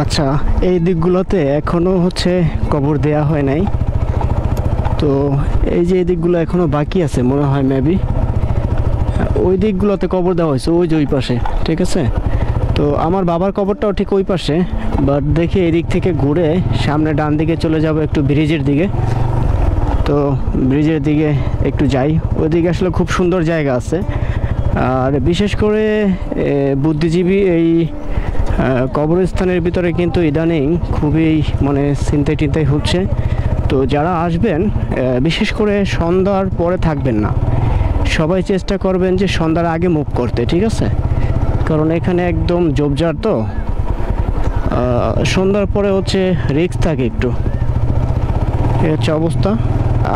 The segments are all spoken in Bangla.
আচ্ছা, এই দিকগুলোতে এখনো হচ্ছে কবর দেয়া হয় নাই। তো এই যে এই দিকগুলো এখনো বাকি আছে মনে হয় মেবি। ওই দিকগুলোতে কবর দেওয়া হয়েছে, ওই যে ওই পাশে, ঠিক আছে। তো আমার বাবার কবরটাও ঠিক ওই পাশে, বাট দেখি এই দিক থেকে ঘুরে সামনে ডান দিকে চলে যাব একটু ব্রিজের দিকে। তো ব্রিজের দিকে একটু যাই, ওইদিকে আসলে খুব সুন্দর জায়গা আছে। আর বিশেষ করে বুদ্ধিজীবী এই কবরস্থানের ভিতরে কিন্তু ইদানিং খুবই মানে ছিনতাই টিনতাই হচ্ছে। তো যারা আসবেন বিশেষ করে সন্ধ্যার পরে থাকবেন না, সবাই চেষ্টা করবেন যে সন্ধ্যার আগে মুভ করতে, ঠিক আছে। কারণ এখানে একদম ঝোপঝাড়, তো সন্ধ্যার পরে হচ্ছে রিস্ক থাকে একটু, এই হচ্ছে অবস্থা।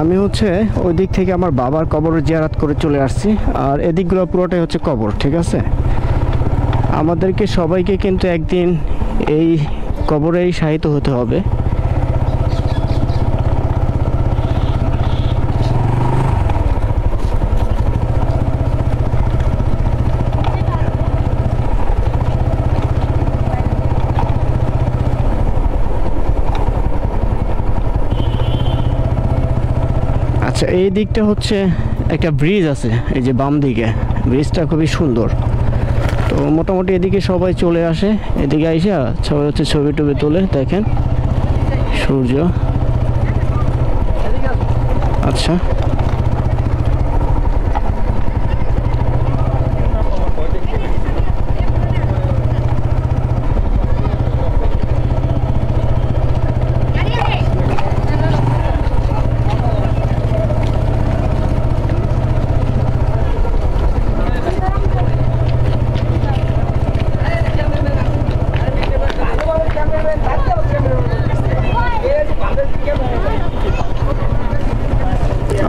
আমি হচ্ছে ওই দিক থেকে আমার বাবার কবর জিয়ারত করে চলে আসছি, আর এদিকগুলো পুরোটাই হচ্ছে কবর, ঠিক আছে। আমাদেরকে সবাইকে কিন্তু একদিন এই কবরেই শায়িত হতে হবে। আচ্ছা, এই দিকটা হচ্ছে একটা ব্রিজ আছে, এই যে বাম দিকে ব্রিজটা খুবই সুন্দর। তো মোটামুটি এদিকে সবাই চলে আসে, এদিকে আইসা সবাই হচ্ছে ছবি টবি তোলে, দেখেন সূর্য। আচ্ছা,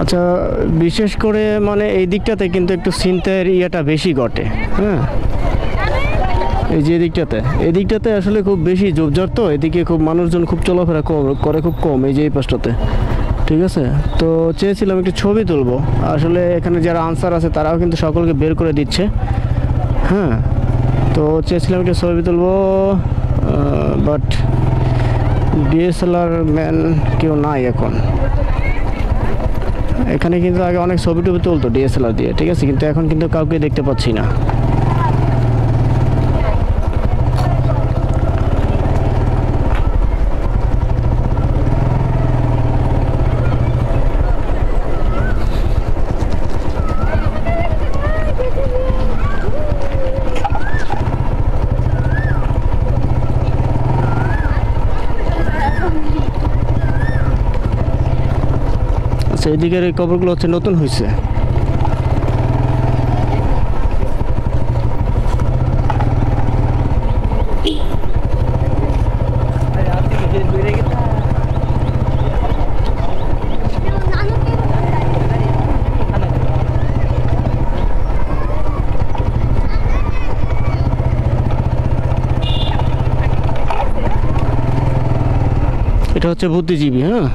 আচ্ছা, বিশেষ করে মানে এই দিকটাতে কিন্তু একটু ছিনতাইয়ের ইয়েটা বেশি ঘটে। হ্যাঁ, এই যে এই দিকটাতে আসলে খুব বেশি ঝোপঝাড়, তো এদিকে খুব মানুষজন খুব চলাফেরা করে খুব কম, এই যে এই পাশটাতে, ঠিক আছে। তো চেয়েছিলাম একটু ছবি তুলবো, আসলে এখানে যারা আনসার আছে তারাও কিন্তু সকলকে বের করে দিচ্ছে। হ্যাঁ, তো চেয়েছিলাম একটু ছবি তুলবো, বাট ডিএসএলআর ম্যান কেউ নাই এখন। এখানে কিন্তু আগে অনেক ছবি টবি তুলতো ডিএসএলআর দিয়ে, ঠিক আছে, কিন্তু এখন কিন্তু কাউকে দেখতে পাচ্ছি না। আচ্ছা, এদিকের এই কবরগুলো হচ্ছে নতুন হয়েছে। এটা হচ্ছে বুদ্ধিজীবী। হ্যাঁ,